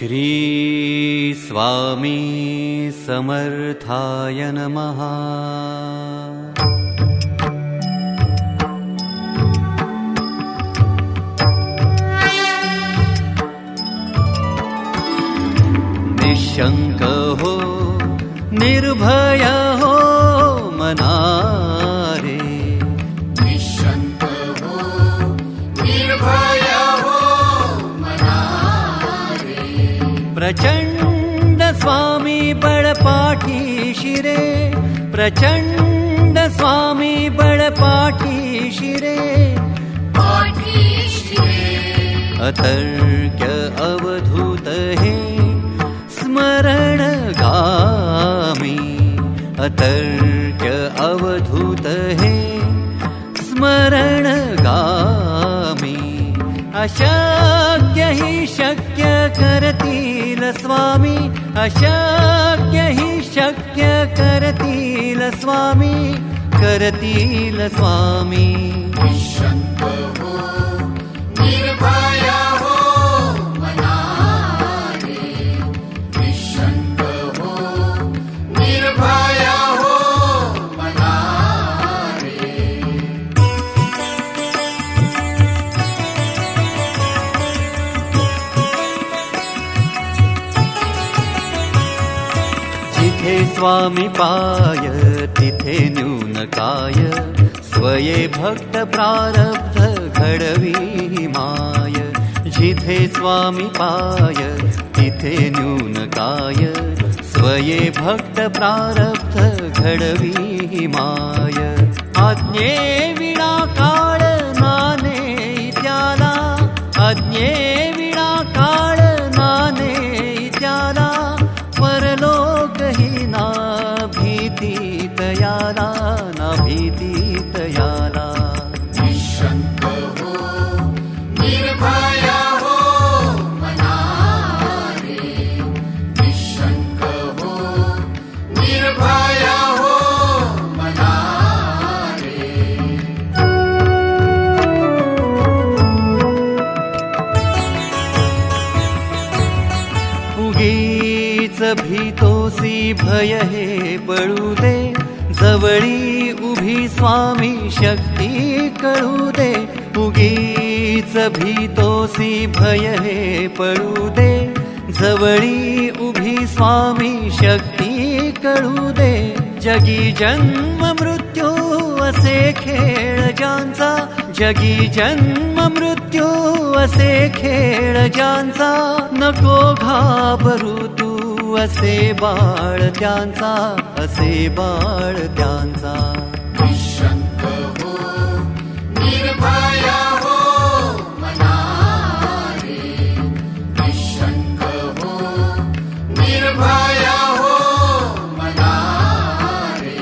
श्री स्वामी समर्थाय नमः। निशंक हो निर्भय हो मनारे, निशंक हो निर्भय हो मनारे। प्रचंड स्वामी बळपाठी शिरे, प्रचंड स्वामी बळपाठी शिरे, पाठी शिरे। अतर्क्य अवधूत हे स्मरण गामी, अतर्क्य अवधूत हे स्मरण गामी। अशक्य हि शक्य करतील स्वामी, अशक्य हि शक्य करतील स्वामी, करतील स्वामी। निशंक हो निर्भय हो मनारे, निशंक हो निर्भय हो मनारे। जिथे स्वामी पाय तिथे न्यून काय, स्वये भक्त प्रारब्ध घडवी माय। जिथे स्वामी पाय तिथे न्यून काय, स्वये भक्त प्रारब्ध घडवी माय। आज्ञे विना काळ नाने त्याला, आज्ञे विना काळ नाने त्याला। परलोक ही ना भीती तयाला, ना भीती तयाला। निशंक हो निर्भय हो मनारे, निशंक हो निर्भय हो मनारे। उगीच भीतोसी भय हे पळू दे, जवळी उभी स्वामी शक्ती कळू दे। उगीच भीतोसी भय हे पळू दे, जवळी उभी स्वामी शक्ती कळू दे। जगी जन्म मृत्यू असे खेळ ज्यांचा, जगी जन्म मृत्यू असे खेळ ज्यांचा। नको घाबरू तू असे बाळ त्यांचा, असे बाळ त्यांचा। निशंक हो निर्भय हो मनारे, निशंक हो निर्भय हो मनारे।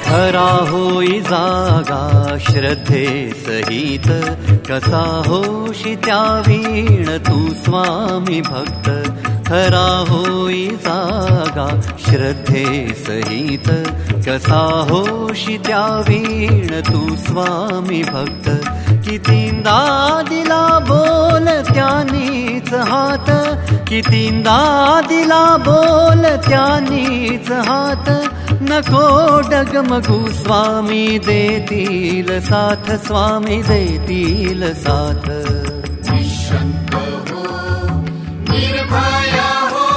खरा होई जागा श्रद्धे सहित, कसा होशी त्या वीण तू स्वामी भक्त। खरा होई जागा श्रद्धे सहित, कसा होशी त्या वीण तू स्वामी भक्त। कितींदा दिला बोल त्यानीच हात, कितींदा दिला बोल त्यानीच हात। नको डगमगू स्वामी देतील साथ, स्वामी देतील साथ। निशंक हो निर्भय हो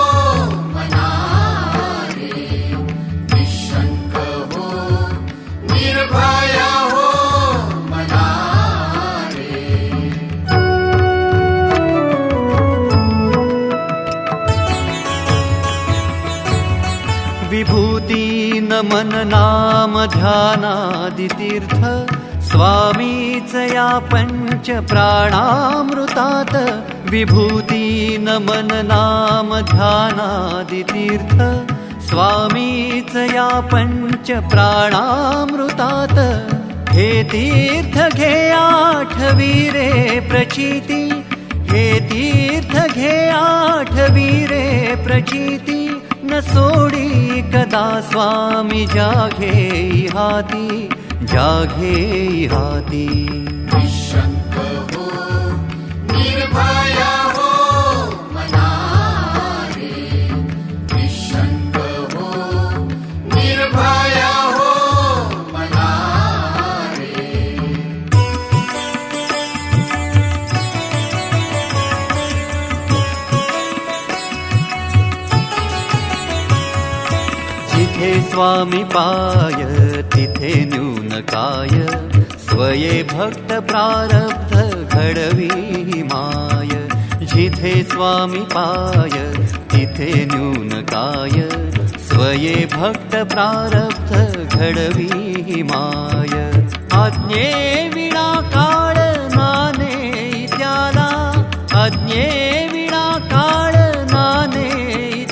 मनारे, निशंक हो निर्भय हो मनारे। विभूती नमन नाम ध्यानादि तीर्थ, स्वामीच या पंच प्राणामृतात। विभूती नमन नाम ध्यानादि तीर्थ, स्वामीच या पंच प्राणामृतात। हे तीर्थ घे आठवी रे प्रचिती, हे तीर्थ घे आठवी रे प्रचिती। न सोडी कदा स्वामी जाघे हाती जाघे हाती निशंक हो निर्भया हो मना रे निशंक हो निर्भया हो मना रे जिथे स्वामी पाय तिथे न्यून काय स्वये भक्त प्रारब्ध घडवी माय जिथे स्वामी पाय तिथे न्यून काय स्वये भक्त प्रारब्ध घडवी माय आज्ञे विना काळ नाने त्याला आज्ञे विना काळ नाने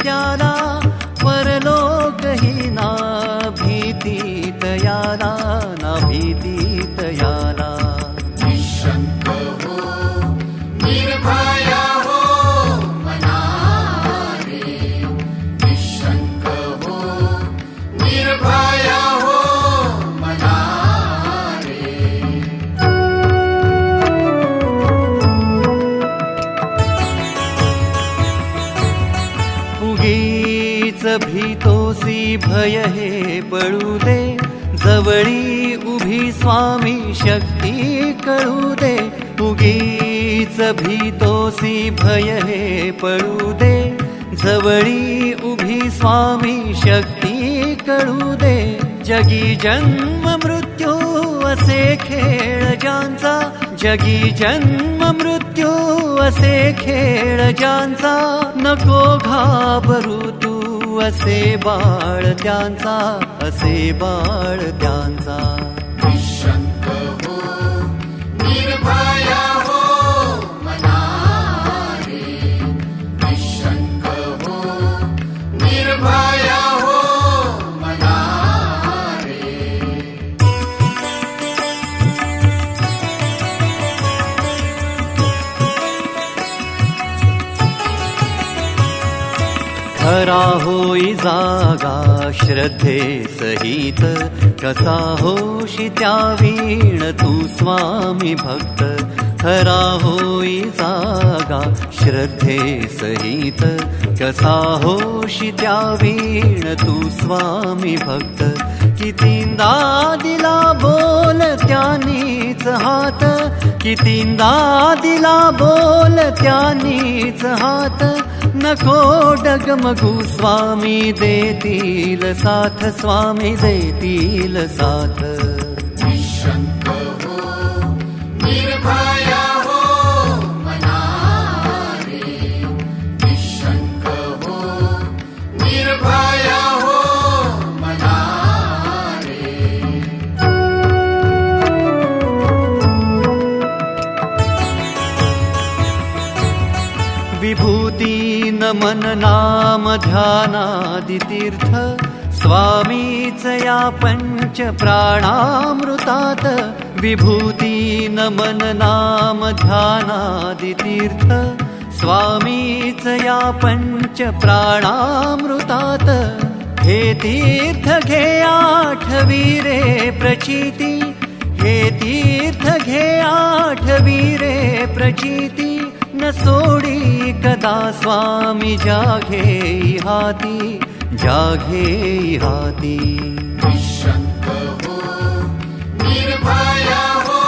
त्याला परलोक ही ना भीती तयाला ना भीती तयाला निशंक हो निर्भया हो मना रे निशंक हो निर्भया हो मना रे उगीच भीतोसी भय हे पळू दे जवळी उभी स्वामी शक्ती कळू दे उगीच भीतोसी भय हे पळू दे जवळी उभी स्वामी शक्ती कळू दे जगी जन्म मृत्यू असे खेळ ज्यांचा जगी जन्म मृत्यू असे खेळ ज्यांचा नको घाबरू तू असे बाळ त्यांचा असे बाळ त्यांचा निशंक हो निर्भया हो मना रे निशंक हो निर्भया हो मना रे खरा होई जागा श्रद्धे सहित कसा होशी त्या वीण तू स्वामी भक्त खरा होई जागा श्रद्धे सहित कसा होशी त्या वीण तू स्वामी भक्त कितींदा दिला बोल त्यांनीच हात कितींदा दिला बोल त्यांनीच हात नको डगमगू स्वामी देतील साथ स्वामी देतील साथ निशंक हो निर्भया हो मना रे निशंक हो निर्भया हो मना रे विभूती नमन नाम ध्यानादि तीर्थ स्वामीच या पंच प्राणामृतात विभूती नमन नाम ध्यानादि तीर्थ स्वामीच या पंच प्राणामृतात हे तीर्थ घे आठवी रे प्रचिती हे तीर्थ घे आठवी रे प्रचिती न सोडी कदा स्वामी जाघे हाती जाघे हाती निशंक हो निर्भया हो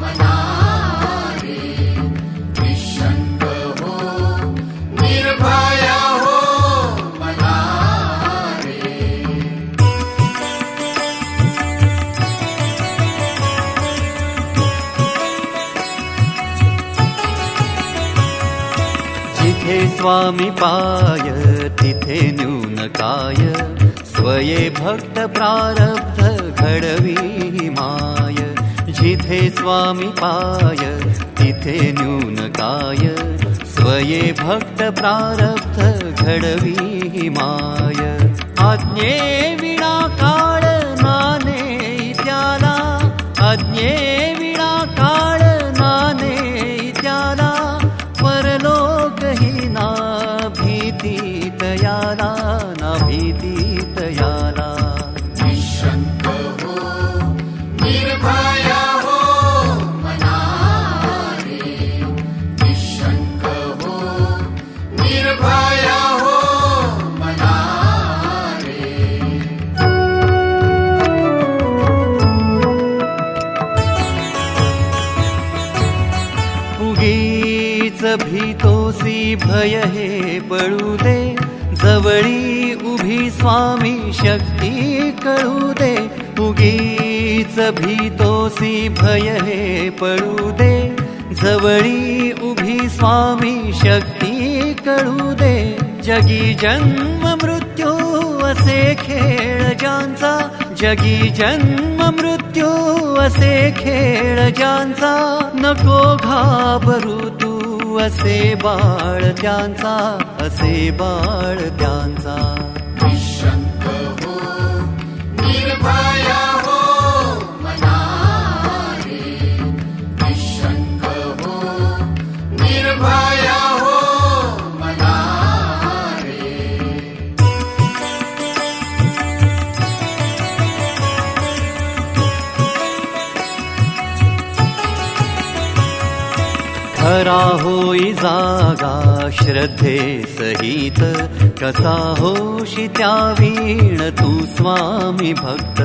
मना रे निशंक हो निर्भया हो मना रे जिथे स्वामी पाय तिथे न्यून काय स्वये भक्त प्रारब्ध घडवी माय जिथे स्वामी पाय तिथे न्यून काय स्वये भक्त प्रारब्ध घडवी माय आज्ञे विना काळ नाने त्याला आज्ञे विना काळ नाने त्याला परलोक ही ना भीती तयाला भीतोसी भय हे पळू दे, जवळी उभी स्वामी शक्ती कळू दे. उगीच भीतोसी भय हे पळू दे, जवळी उभी स्वामी शक्ती कळू दे. जगी जन्म मृत्यू असे खेळ ज्यांचा, जगी जन्म मृत्यू असे खेळ ज्यांचा, नको घाबरू तू असे बाळ त्यांचा, असे बाळ त्यांचा. निशंक हो, निर्भया हो मना रे. निशंक हो, निर्भया हो मना रे. खरा होई जागा श्रद्धे सहित, कसा होशी त्या वीण तू स्वामी भक्त.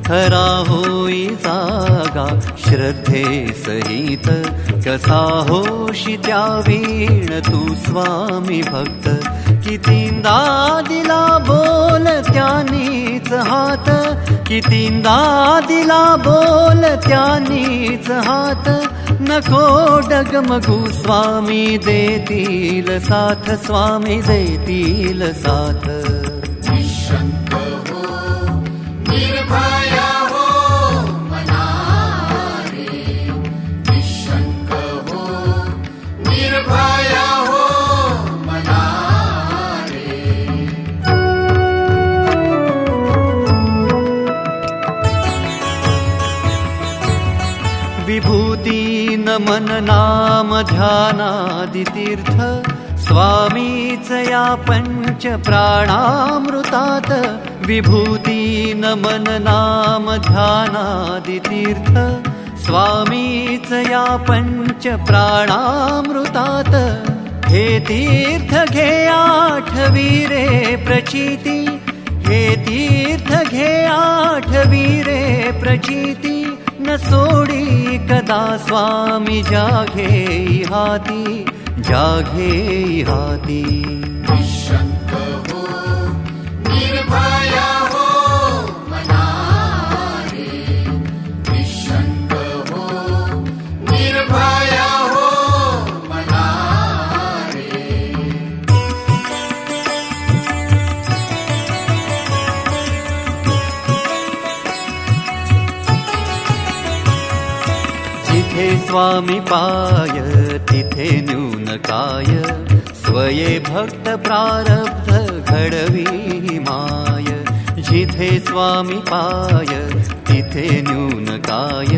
खरा होई जागा श्रद्धे सहित, कसा होशी त्या वीण तू स्वामी भक्त. कितींदा दिला बोल त्यानीच हात, कितींदा दिला बोल त्यानीच हात. नको डगमगू स्वामी देतील साथ, स्वामी देतील साथ. निशंक हो, निर्भया हो मना रे. निशंक हो, निर्भया हो मना रे. विभूती नमन नाम ध्यानादि तीर्थ, स्वामीच या पंच प्राणामृतात. विभूती नमन नाम ध्यानादि तीर्थ, स्वामीच या पंच प्राणामृतात. हे तीर्थ घे आठवी रे प्रचिती, हे तीर्थ घे आठवी रे प्रचिती. न सोडी कदा स्वामी जागे हाती, जागे हाती. निशंक हो, निर्भया हो मना रे. निशंक हो, निर्भया हो मना रे. जिथे स्वामी पाय तिथे न्यून काय, स्वये भक्त प्रारब्ध घडवी माय. जिथे स्वामी पाय तिथे न्यून काय,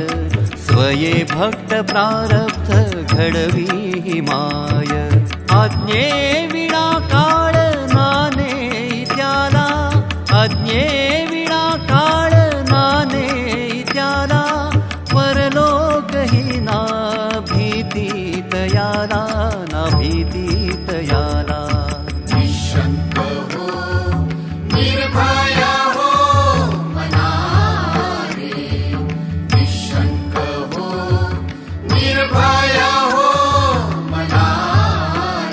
स्वये भक्त प्रारब्ध घडवी माय. आज्ञे विना काळ नाने त्याला, आज्ञे विना काळ नाने त्याला. परलोकही ना भीती तयाला, ना भीती तयाला. निशंक हो, निर्भया हो मना रे. निशंक हो, निर्भया हो मना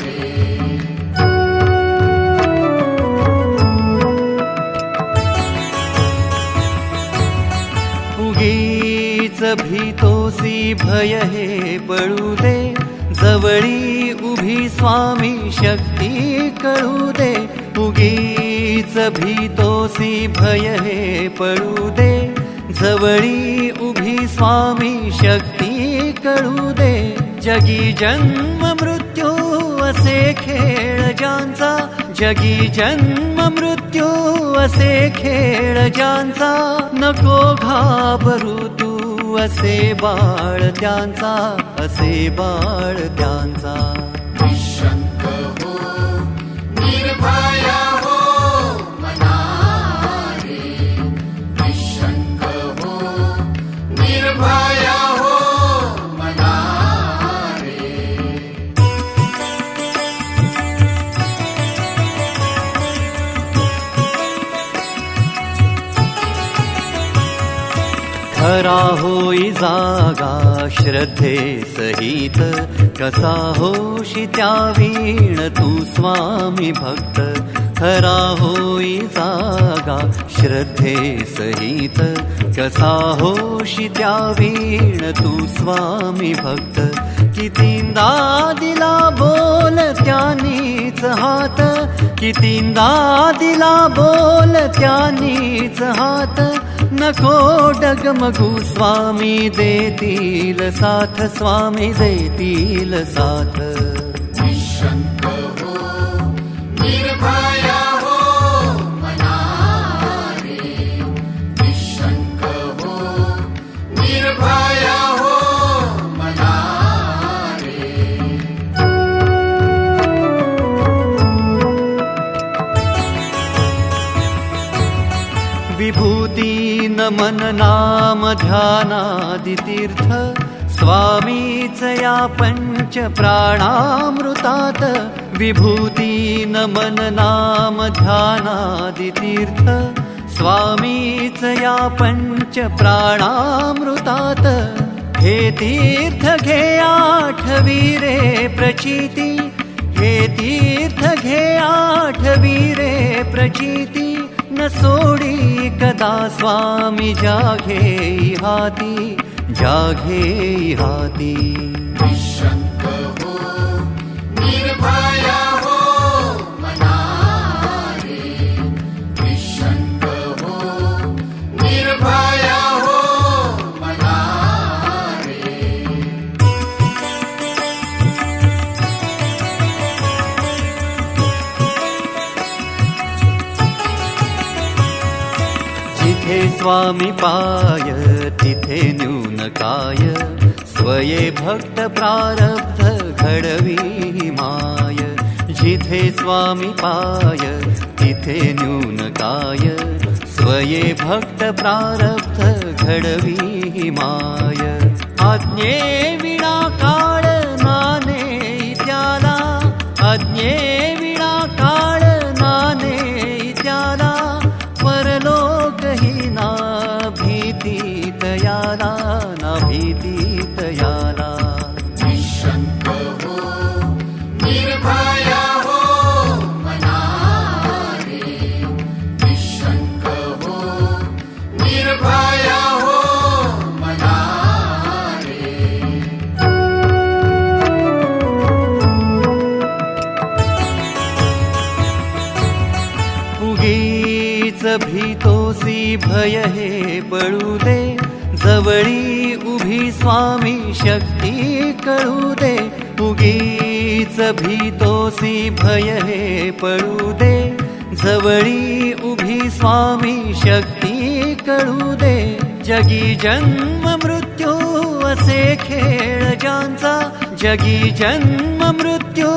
रे. उगीच भीतोसी भय हे पळू दे, जवळी उभी स्वामी शक्ती कळू दे. उगीच भीतोसी भय हे पळू दे, जवळी उभी स्वामी शक्ती कळू दे. जगी जन्म मृत्यू असे खेळ ज्यांचा, जगी जन्म मृत्यू असे खेळ ज्यांचा. नको घाबरू तू असे बाळ त्यांचा, असे बाळ त्यांचा. निशंक हो, निर्भया हो मना रे. निशंक हो, निर्भया हो मना रे. खरा होई जागा श्रद्धे सहित कसा होशी त्या वीण तू स्वामी भक्त खरा होई जागा श्रद्धे सहित कसा होशी त्या वीण तू स्वामी भक्त कितींदा दिला बोल त्यानीच हात कितींदा दिला बोल त्यानीच हात नको डगमगू स्वामी देतील साथ स्वामी देतील साथ निशंक हो निर्भया हो मना रे निशंक हो निर्भया हो मना रे विभूती नमन नाम ध्यानादि तीर्थ स्वामीच या पंच प्राणामृतात विभूती नमन नाम ध्यानादि तीर्थ स्वामीच या पंच प्राणामृतात हे तीर्थ घे आठवी रे प्रचिती हे तीर्थ घे आठवी रे प्रचिती न सोडी कदा स्वामी जाघे हाती जाघे हाती निशंक हो निर्भया हो मना रे निशंक हो निर्भया हो मना रे जिथे स्वामी पाय तिथे न्यून काय स्वये भक्त प्रारब्ध घडवी माय जिथे स्वामी पाय तिथे न्यून काय स्वये भक्त प्रारब्ध घडवी माय आज्ञे विना काळ नाने त्याला आज्ञे विना काळ नाने त्याला परलोक ही ना भीती तयाला ना भीती तयाला निशंक हो निर्भया हो मना रे निशंक हो निर्भया हो मना रे उगीच भीतोसी भय हे पळू दे जवळी उभी स्वामी शक्ती कळू दे उगीच भीतोसी भय हे पळू दे जवळी उभी स्वामी शक्ती कळू दे जगी जन्म मृत्यू असे खेळ ज्यांचा जगी जन्म मृत्यू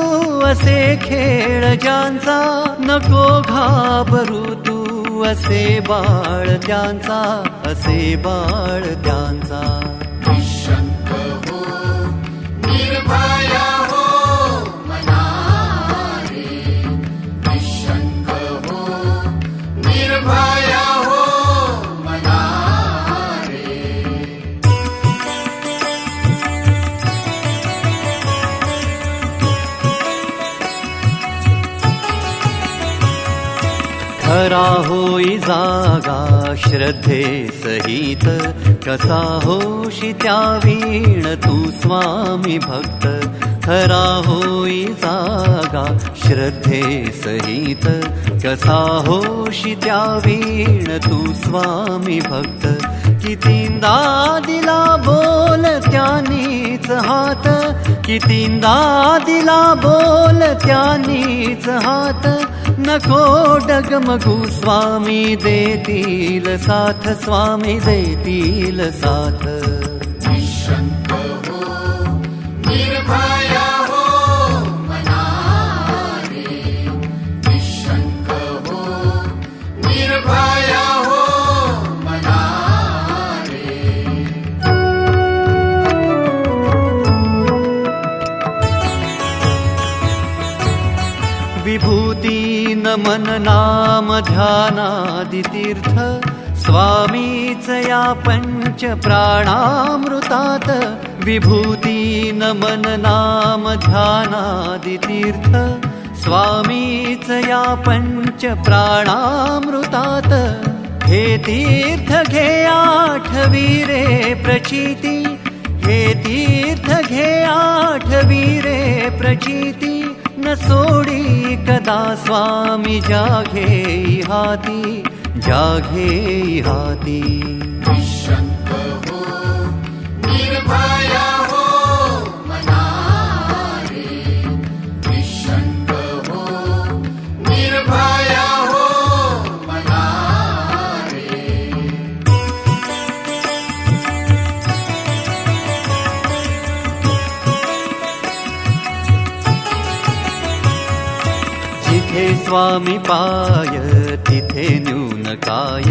असे खेळ ज्यांचा नको घाबरू तू असे बाळ त्यांचा असे बाळ त्यांचा निशंक हो निर्भया हो मना रे निशंक हो निर्भया हो मना रे खरा होई जागा श्रद्धे सहित कसा होशी त्या वीण तू स्वामी भक्त खरा होई जागा श्रद्धे सहित कसा होशी त्या वीण तू स्वामी भक्त कितींदा दिला बोल त्यानीच हात कितींदा दिला बोल त्यानीच हात नको डगमगू स्वामी देतील साथ स्वामी देतील साथ निशंक हो निर्भया हो मना रे निशंक हो निर्भया हो मना रे विभूती नमन नाम ध्यानादि तीर्थ स्वामी स्वामीच या पंच प्राणामृतात विभूती नमन नाम ध्यानादि तीर्थ स्वामीच या पंच प्राणामृतात हे तीर्थ घे आठवी रे प्रचिती हे तीर्थ घे आठवी रे प्रचिती न सोडी कदा स्वामी जाघे हाती जाघे हाती निशंक हो निर्भया हो मना रे निशंक हो निर्भया हो मना रे जिथे स्वामी पाय तिथे न्यून काय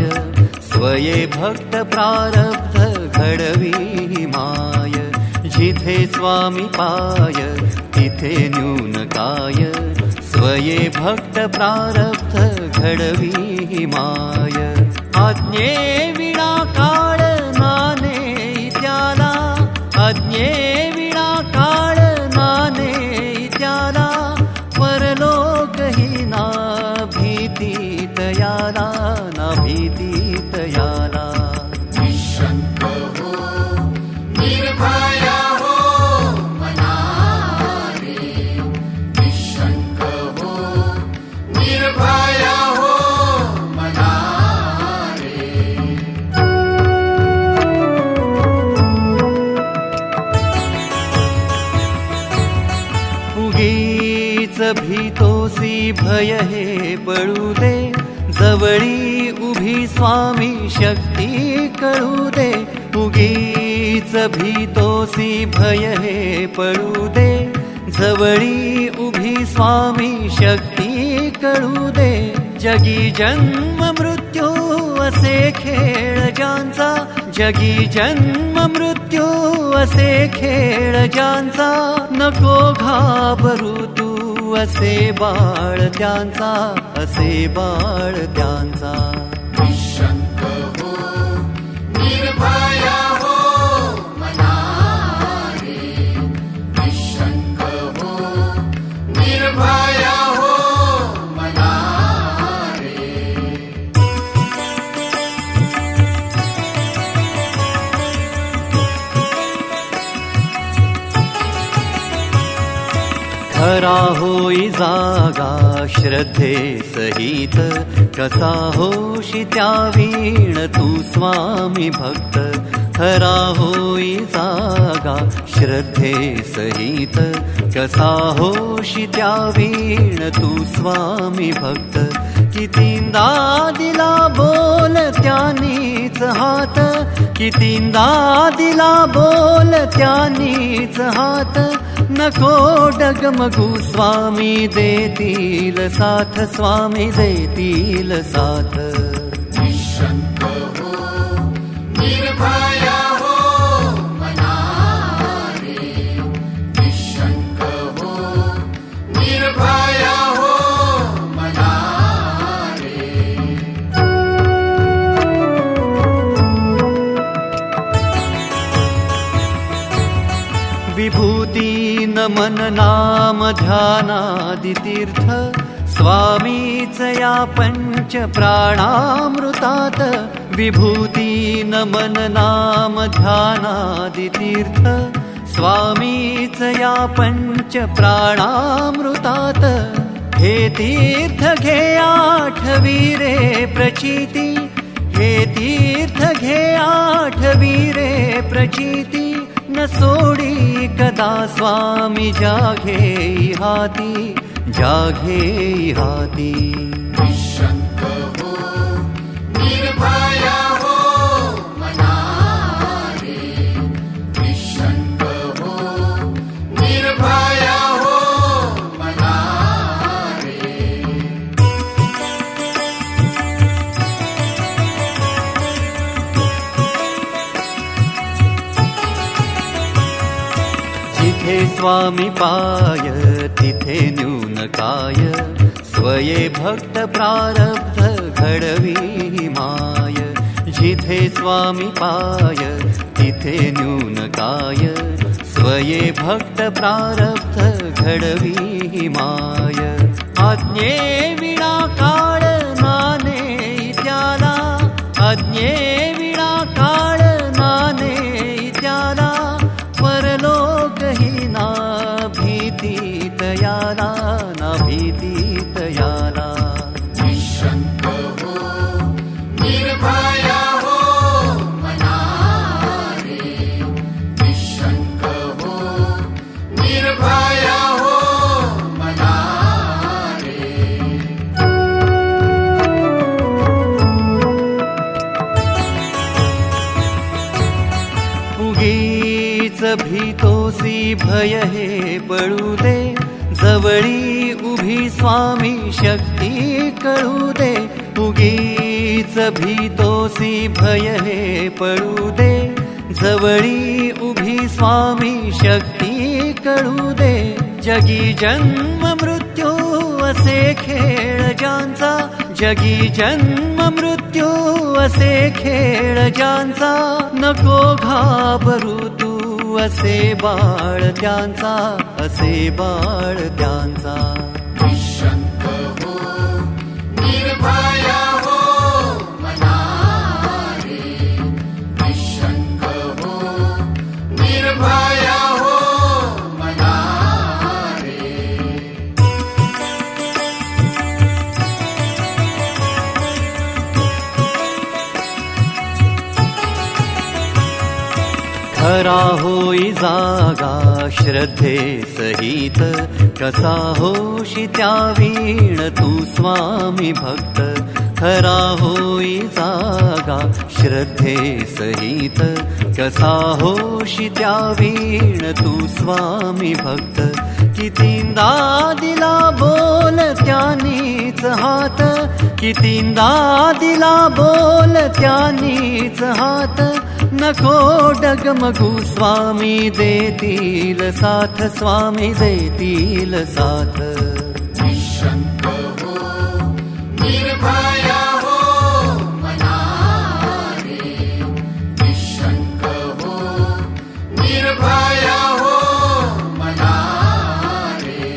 स्वये भक्त प्रारब्ध घडवी माय जिथे स्वामी पाय तिथे न्यून काय स्वये भक्त प्रारब्ध घडवी माय आज्ञे विना काळ नाने त्याला आज्ञे विना काळ नाने त्याला परलोक ही ना भीती तयाला ना भीती तयाला निशंक हो निर्भया हो मना रे निशंक हो निर्भया हो मना रे उगीच भीतोसी भय हे पळू दे जवळी उभी स्वामी शक्ती कळू दे उगीच भीतोसी भय हे पळू दे जवळी उभी स्वामी शक्ती कळू दे जगी जन्म मृत्यू असे खेळ ज्यांचा जगी जन्म मृत्यू असे खेळ ज्यांचा नको घाबरू तू असे बाळ त्यांचा असे बाळ त्यांचा निशंक हो निर्भया हो मना रे निशंक हो निर्भया हो मना रे खरा होई जागा श्रद्धे सहित कसा होशी त्या वीण तू स्वामी भक्त खरा होई जागा श्रद्धे सहित कसा होशी त्या वीण तू स्वामी भक्त कितींदा दिला बोल त्यानीच हात कितींदा दिला बोल त्यानीच हात नको डगमगू स्वामी देतील साथ स्वामी देतील साथ निशंक हो निर्भया हो मना रे निशंक हो निर्भया हो मना रे विभूती नमन नाम ध्यानादि तीर्थ स्वामीच या पंच प्राणामृतात विभूती नमन नाम ध्यानादि तीर्थ स्वामीच या पंच प्राणामृतात हे तीर्थ घे आठवी रे प्रचिती हे तीर्थ घे आठवी रे प्रचिती न सोडी कदा स्वामी जाघे हाती जाघे हाती निशंक हो निर्भया हो मना रे निशंक हो निर्भया हो मना रे जिथे स्वामी पाय तिथे न्यून काय स्वये भक्त प्रारब्ध घडवी माय जिथे स्वामी पाय तिथे न्यून काय स्वये भक्त प्रारब्ध घडवी माय आज्ञे विना काळ नाने त्याला आज्ञे विना काळ नाने त्याला परलोक ही ना भीती तयाला ना भीती तयाला निशंक हो निर्भया हो मना रे निशंक हो निर्भया हो मना रे उगीच भीतोसी भय हे पळू दे जवळी उभी स्वामी शक्ती कळू दे उगीच भीतोसी भय हे पळू दे जवळी उभी स्वामी शक्ती कळू दे जगी जन्म मृत्यू असे खेळ ज्यांचा जगी जन्म मृत्यू असे खेळ ज्यांचा नको घाबरू तू असे बाळ त्यांचा असे बाळ त्यांचा निशंक हो निर्भया हो मना रे निशंक हो निर्भया हो मना रे खरा होई जागा श्रद्धे सहित कसा होशी त्या वीण तू स्वामी भक्त खरा होई जागा श्रद्धे सहित कसा होशी त्या वीण तू स्वामी भक्त कितींदा दिला बोल त्यानीच हात कितींदा दिला बोल त्यानीच हात नको डगमगू स्वामी देतील साथ स्वामी देतील साथ निशंक हो निर्भया हो मना रे निशंक हो निर्भया हो मना रे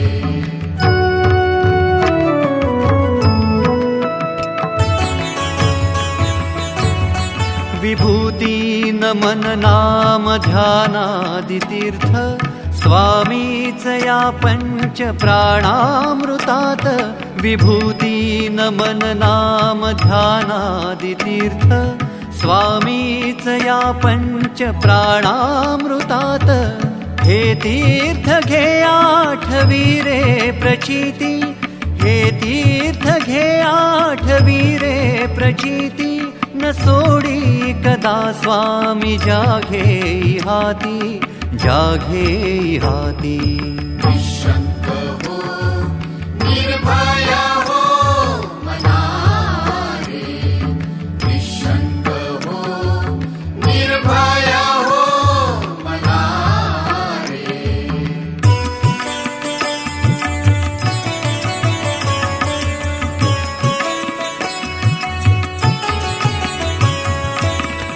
विभूती नमन नाम ध्यानादि तीर्थ स्वामीच या पंच प्राणामृतात विभूती नमन नाम ध्यानादि तीर्थ स्वामीच या पंच प्राणामृतात हे तीर्थ घे आठवी रे प्रचिती हे तीर्थ घे आठवी रे प्रचिती न सोडी कदा स्वामी जाघे हाती जाघे हाती निशंक हो निर्भया हो मना रे निशंक हो निर्भया हो मना रे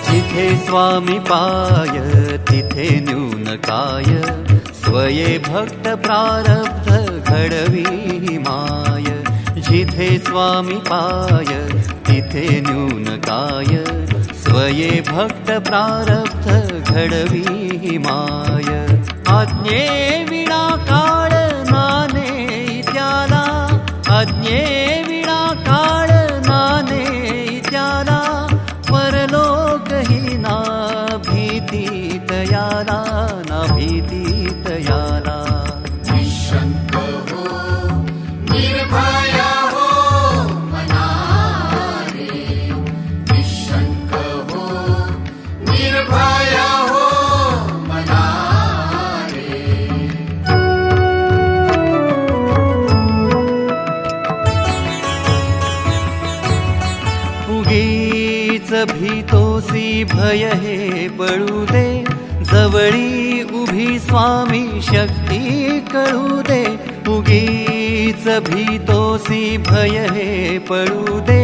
जिथे स्वामी पाय तिथे न्यून काय स्वये भक्त प्रारब्ध घडवी माय जिथे स्वामी पाय तिथे न्यून काय स्वये भक्त प्रारब्ध घडवी माय आज्ञे विना काळ नाने त्याला आज्ञे विना काळ नाने त्याला परलोक ही ना भीती तयाला ना भीती तयाला निशंक हो निर्भया हो मना रे निशंक हो निर्भया हो मना रे उगीच भीतोसी भय हे पळू दे जवळी उभी स्वामी शक्ती कळू दे उगीच भीतोसी भय हे पळू दे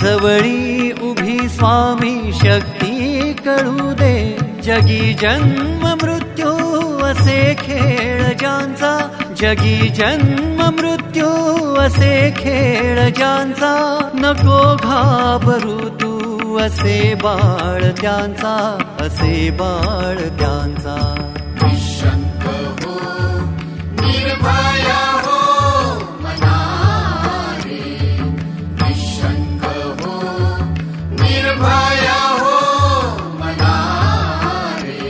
जवळी उभी स्वामी शक्ती कळू दे. जगी जन्म मृत्यू असे खेळ ज्यांचा, जगी जन्म मृत्यू असे खेळ ज्यांचा, नको घाबरू तू असे बाळ त्यांचा, असे बाळ त्यांचा. निशंक हो निर्भया हो मना रे, निशंक हो निर्भया हो मना रे.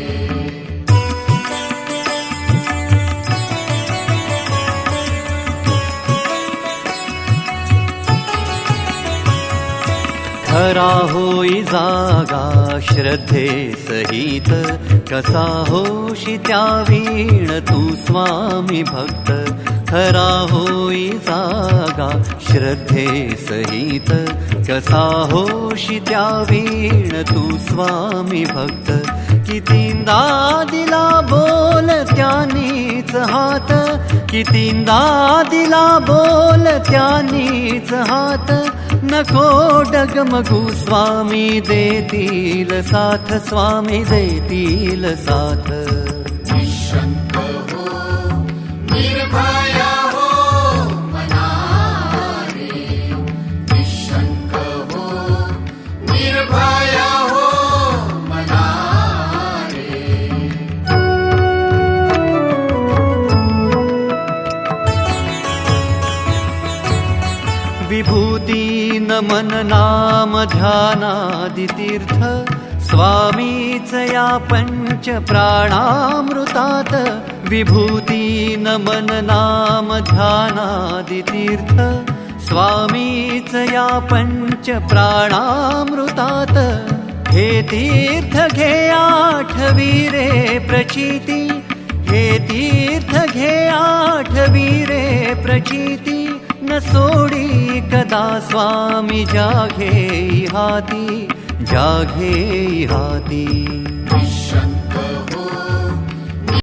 खरा होई जागा श्रद्धे सहित, कसा होशी त्या वीण तू स्वामी भक्त. खरा होई जागा श्रद्धे सहित, कसा होशी त्या वीण तू स्वामी भक्त. कितींदा दिला बोल त्यानीच हात, कितींदा दिला बोल त्यानीच हात. नको डगमगू स्वामी देतील साथ, स्वामी देतील साथ. निशंक हो निर्भया हो मना रे, निशंक हो निर्भया हो मना रे. विभूती नमन नाम ध्यानादि तीर्थ, स्वामीच या पंच प्राणामृतात. विभूती नमन नाम ध्यानादि तीर्थ, स्वामीच या पंच प्राणामृतात. हे तीर्थ घे आठवी रे प्रचिती, हे तीर्थ घे आठवी रे प्रचिती. न सोडी कदा स्वामी जाघे हाती, जाघे हाती. निशंक